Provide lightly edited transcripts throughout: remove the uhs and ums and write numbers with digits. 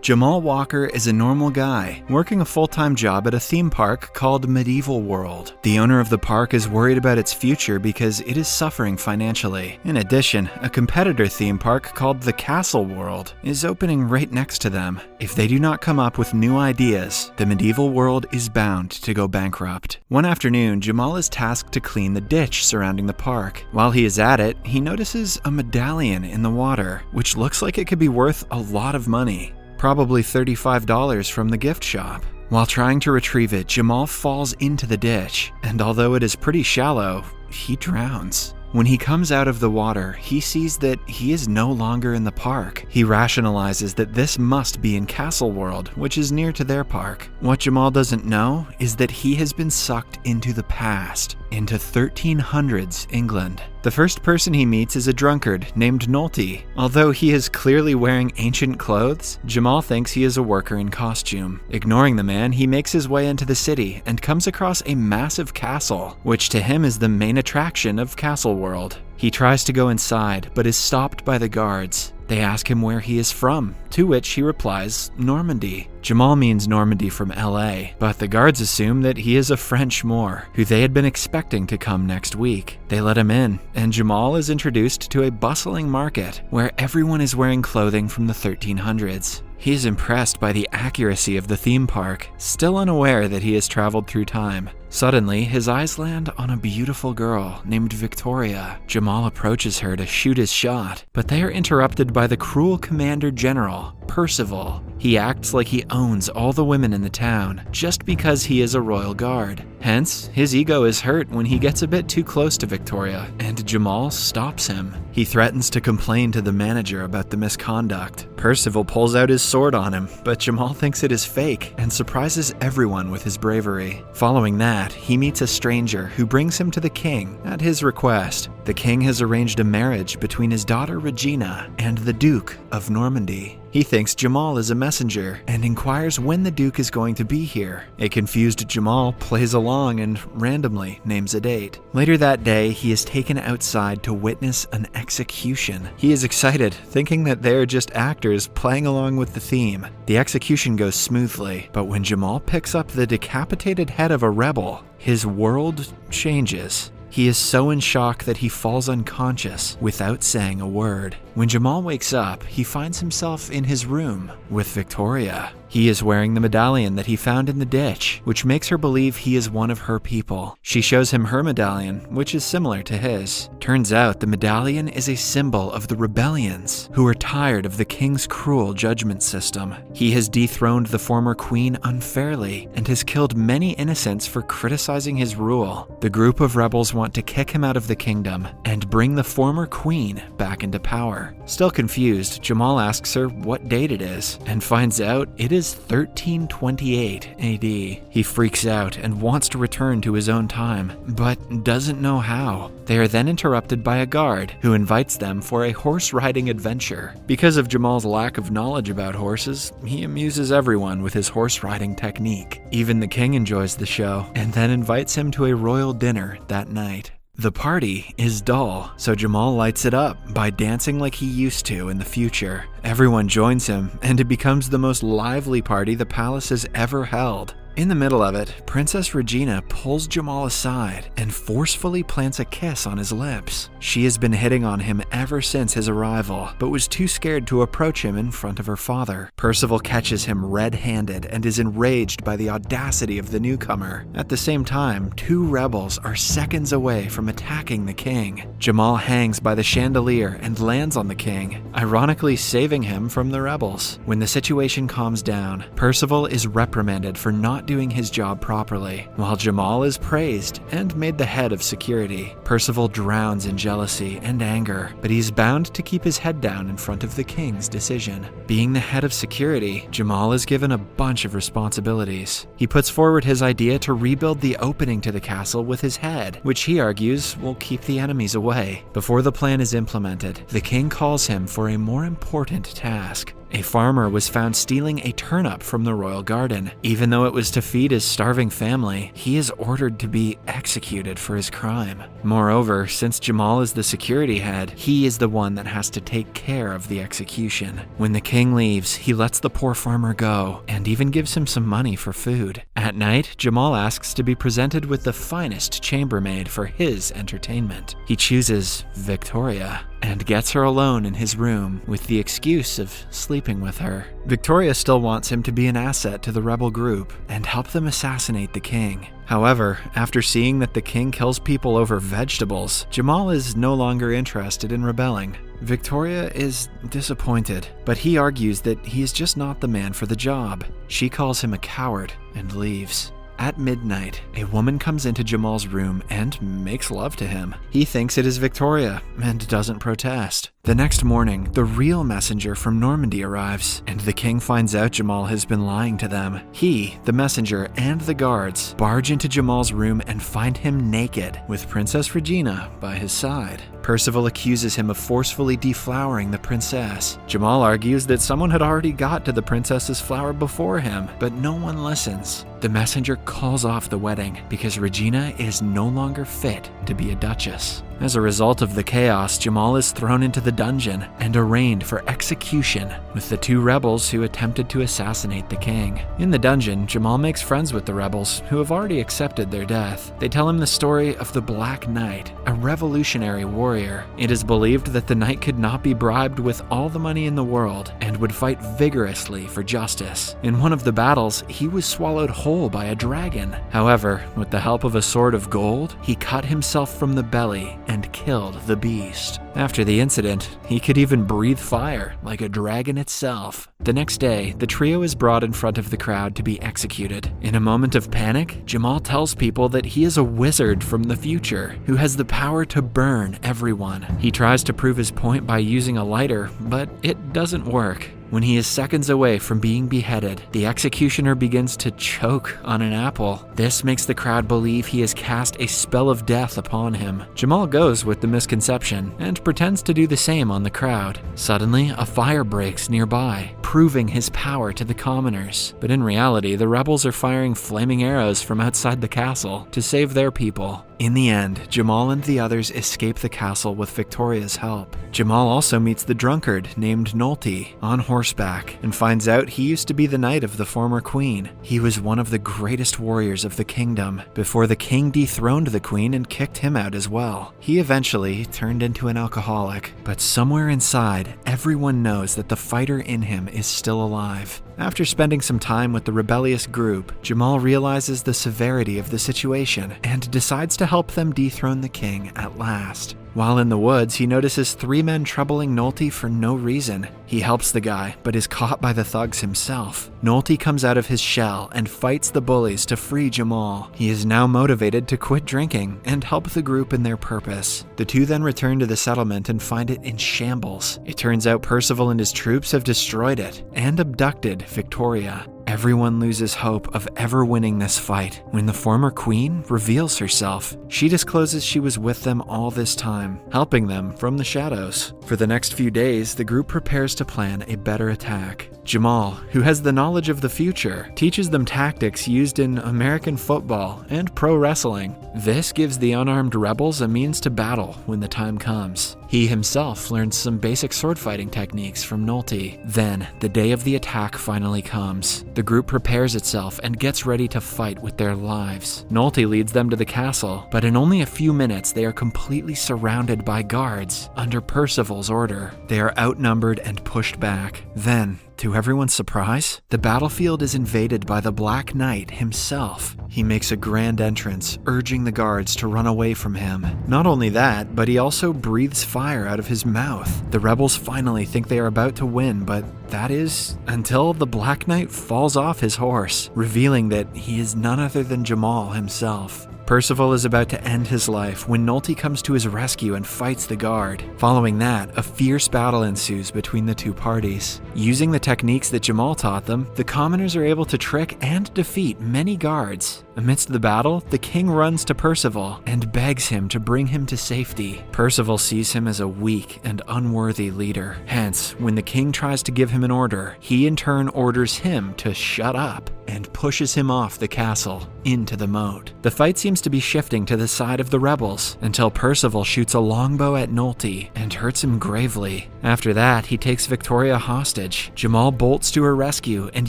Jamal Walker is a normal guy, working a full-time job at a theme park called Medieval World. The owner of the park is worried about its future because it is suffering financially. In addition, a competitor theme park called the Castle World is opening right next to them. If they do not come up with new ideas, the Medieval World is bound to go bankrupt. One afternoon, Jamal is tasked to clean the ditch surrounding the park. While he is at it, he notices a medallion in the water, which looks like it could be worth a lot of money. Probably $35 from the gift shop. While trying to retrieve it, Jamal falls into the ditch, and although it is pretty shallow, he drowns. When he comes out of the water, he sees that he is no longer in the park. He rationalizes that this must be in Castle World, which is near to their park. What Jamal doesn't know is that he has been sucked into the past, into 1300s England. The first person he meets is a drunkard named Nolte. Although he is clearly wearing ancient clothes, Jamal thinks he is a worker in costume. Ignoring the man, he makes his way into the city and comes across a massive castle, which to him is the main attraction of Castle World. He tries to go inside, but is stopped by the guards. They ask him where he is from, to which he replies, Normandy. Jamal means Normandy from LA, but the guards assume that he is a French Moor, who they had been expecting to come next week. They let him in, and Jamal is introduced to a bustling market, where everyone is wearing clothing from the 1300s. He is impressed by the accuracy of the theme park, still unaware that he has traveled through time. Suddenly, his eyes land on a beautiful girl named Victoria. Jamal approaches her to shoot his shot, but they are interrupted by the cruel Commander General, Percival. He acts like he owns all the women in the town, just because he is a royal guard. Hence, his ego is hurt when he gets a bit too close to Victoria, and Jamal stops him. He threatens to complain to the manager about the misconduct. Percival pulls out his sword on him, but Jamal thinks it is fake and surprises everyone with his bravery. Following that, he meets a stranger who brings him to the king at his request. The king has arranged a marriage between his daughter Regina and the Duke of Normandy. He thinks Jamal is a messenger and inquires when the Duke is going to be here. A confused Jamal plays along and randomly names a date. Later that day, he is taken outside to witness an execution. He is excited, thinking that they are just actors playing along with the theme. The execution goes smoothly, but when Jamal picks up the decapitated head of a rebel, his world changes. He is so in shock that he falls unconscious without saying a word. When Jamal wakes up, he finds himself in his room with Victoria. He is wearing the medallion that he found in the ditch, which makes her believe he is one of her people. She shows him her medallion, which is similar to his. Turns out the medallion is a symbol of the rebellions, who are tired of the king's cruel judgment system. He has dethroned the former queen unfairly and has killed many innocents for criticizing his rule. The group of rebels want to kick him out of the kingdom and bring the former queen back into power. Still confused, Jamal asks her what date it is and finds out it is 1328 AD. He freaks out and wants to return to his own time, but doesn't know how. They are then interrupted by a guard who invites them for a horse riding adventure. Because of Jamal's lack of knowledge about horses, he amuses everyone with his horse riding technique. Even the king enjoys the show and then invites him to a royal dinner that night. The party is dull, so Jamal lights it up by dancing like he used to in the future. Everyone joins him, and it becomes the most lively party the palace has ever held. In the middle of it, Princess Regina pulls Jamal aside and forcefully plants a kiss on his lips. She has been hitting on him ever since his arrival, but was too scared to approach him in front of her father. Percival catches him red-handed and is enraged by the audacity of the newcomer. At the same time, two rebels are seconds away from attacking the king. Jamal hangs by the chandelier and lands on the king, ironically saving him from the rebels. When the situation calms down, Percival is reprimanded for not doing his job properly, while Jamal is praised and made the head of security. Percival drowns in jealousy and anger, but he's bound to keep his head down in front of the king's decision. Being the head of security, Jamal is given a bunch of responsibilities. He puts forward his idea to rebuild the opening to the castle with his head, which he argues will keep the enemies away. Before the plan is implemented, the king calls him for a more important task. A farmer was found stealing a turnip from the royal garden. Even though it was to feed his starving family, he is ordered to be executed for his crime. Moreover, since Jamal is the security head, he is the one that has to take care of the execution. When the king leaves, he lets the poor farmer go and even gives him some money for food. At night, Jamal asks to be presented with the finest chambermaid for his entertainment. He chooses Victoria and gets her alone in his room with the excuse of sleeping with her. Victoria still wants him to be an asset to the rebel group and help them assassinate the king. However, after seeing that the king kills people over vegetables, Jamal is no longer interested in rebelling. Victoria is disappointed, but he argues that he is just not the man for the job. She calls him a coward and leaves. At midnight, a woman comes into Jamal's room and makes love to him. He thinks it is Victoria and doesn't protest. The next morning, the real messenger from Normandy arrives, and the king finds out Jamal has been lying to them. He, the messenger, and the guards barge into Jamal's room and find him naked, with Princess Regina by his side. Percival accuses him of forcefully deflowering the princess. Jamal argues that someone had already got to the princess's flower before him, but no one listens. The messenger calls off the wedding because Regina is no longer fit to be a duchess. As a result of the chaos, Jamal is thrown into the dungeon and arraigned for execution with the two rebels who attempted to assassinate the king. In the dungeon, Jamal makes friends with the rebels who have already accepted their death. They tell him the story of the Black Knight, a revolutionary warrior. It is believed that the knight could not be bribed with all the money in the world and would fight vigorously for justice. In one of the battles, he was swallowed whole by a dragon. However, with the help of a sword of gold, he cut himself from the belly and killed the beast. After the incident, he could even breathe fire like a dragon itself. The next day, the trio is brought in front of the crowd to be executed. In a moment of panic, Jamal tells people that he is a wizard from the future who has the power to burn everyone. He tries to prove his point by using a lighter, but it doesn't work. When he is seconds away from being beheaded, the executioner begins to choke on an apple. This makes the crowd believe he has cast a spell of death upon him. Jamal goes with the misconception and pretends to do the same on the crowd. Suddenly, a fire breaks nearby, proving his power to the commoners. But in reality, the rebels are firing flaming arrows from outside the castle to save their people. In the end, Jamal and the others escape the castle with Victoria's help. Jamal also meets the drunkard named Nolte on horseback and finds out he used to be the knight of the former queen. He was one of the greatest warriors of the kingdom before the king dethroned the queen and kicked him out as well. He eventually turned into an alcoholic, but somewhere inside, everyone knows that the fighter in him is still alive. After spending some time with the rebellious group, Jamal realizes the severity of the situation and decides to help them dethrone the king at last. While in the woods, he notices 3 men troubling Nolte for no reason. He helps the guy, but is caught by the thugs himself. Nolte comes out of his shell and fights the bullies to free Jamal. He is now motivated to quit drinking and help the group in their purpose. The two then return to the settlement and find it in shambles. It turns out Percival and his troops have destroyed it and abducted Victoria. Everyone loses hope of ever winning this fight when the former queen reveals herself. She discloses she was with them all this time, helping them from the shadows. For the next few days, the group prepares to plan a better attack. Jamal, who has the knowledge of the future, teaches them tactics used in American football and pro wrestling. This gives the unarmed rebels a means to battle when the time comes. He himself learns some basic sword fighting techniques from Nolte. Then, the day of the attack finally comes. The group prepares itself and gets ready to fight with their lives. Nolte leads them to the castle, but in only a few minutes they are completely surrounded by guards under Percival's order. They are outnumbered and pushed back. Then, to everyone's surprise, the battlefield is invaded by the Black Knight himself. He makes a grand entrance, urging the guards to run away from him. Not only that, but he also breathes fire out of his mouth. The rebels finally think they are about to win, but that is until the Black Knight falls off his horse, revealing that he is none other than Jamal himself. Percival is about to end his life when Nolte comes to his rescue and fights the guard. Following that, a fierce battle ensues between the two parties. Using the techniques that Jamal taught them, the commoners are able to trick and defeat many guards. Amidst the battle, the king runs to Percival and begs him to bring him to safety. Percival sees him as a weak and unworthy leader. Hence, when the king tries to give him an order, he in turn orders him to shut up and pushes him off the castle into the moat. The fight seems to be shifting to the side of the rebels until Percival shoots a longbow at Nolte and hurts him gravely. After that, he takes Victoria hostage. Jamal bolts to her rescue and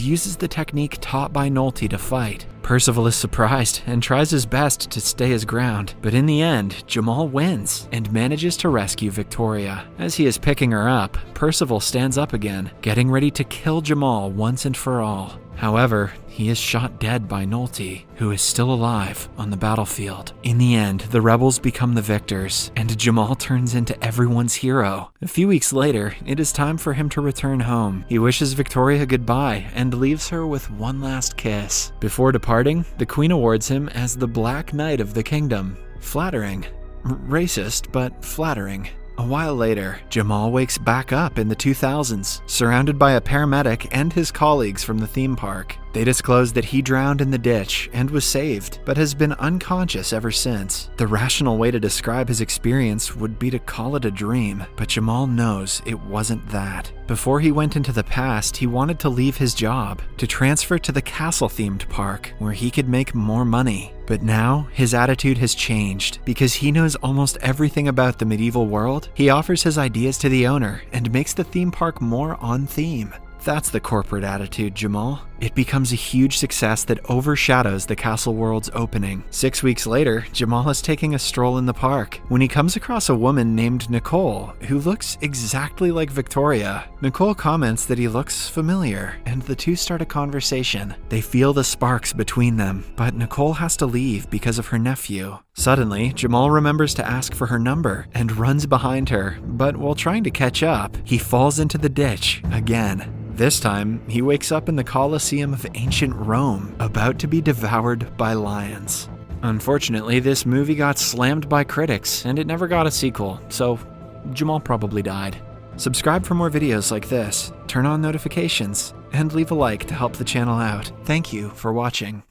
uses the technique taught by Nolte to fight. Percival is surprised and tries his best to stay his ground, but in the end, Jamal wins and manages to rescue Victoria. As he is picking her up, Percival stands up again, getting ready to kill Jamal once and for all. However, he is shot dead by Nolte, who is still alive on the battlefield. In the end, the rebels become the victors, and Jamal turns into everyone's hero. A few weeks later, it is time for him to return home. He wishes Victoria goodbye and leaves her with one last kiss. Before departing, the queen awards him as the Black Knight of the Kingdom. Flattering. Racist, but flattering. A while later, Jamal wakes back up in the 2000s, surrounded by a paramedic and his colleagues from the theme park. They disclose that he drowned in the ditch and was saved, but has been unconscious ever since. The rational way to describe his experience would be to call it a dream, but Jamal knows it wasn't that. Before he went into the past, he wanted to leave his job, to transfer to the castle-themed park, where he could make more money. But now, his attitude has changed. Because he knows almost everything about the medieval world, he offers his ideas to the owner and makes the theme park more on theme. That's the corporate attitude, Jamal. It becomes a huge success that overshadows the castle world's opening. 6 weeks later, Jamal is taking a stroll in the park when he comes across a woman named Nicole who looks exactly like Victoria. Nicole comments that he looks familiar, and the two start a conversation. They feel the sparks between them, but Nicole has to leave because of her nephew. Suddenly, Jamal remembers to ask for her number and runs behind her, but while trying to catch up, he falls into the ditch again. This time, he wakes up in the Colosseum of ancient Rome, about to be devoured by lions. Unfortunately, this movie got slammed by critics, and it never got a sequel, so Jamal probably died. Subscribe for more videos like this, turn on notifications, and leave a like to help the channel out. Thank you for watching.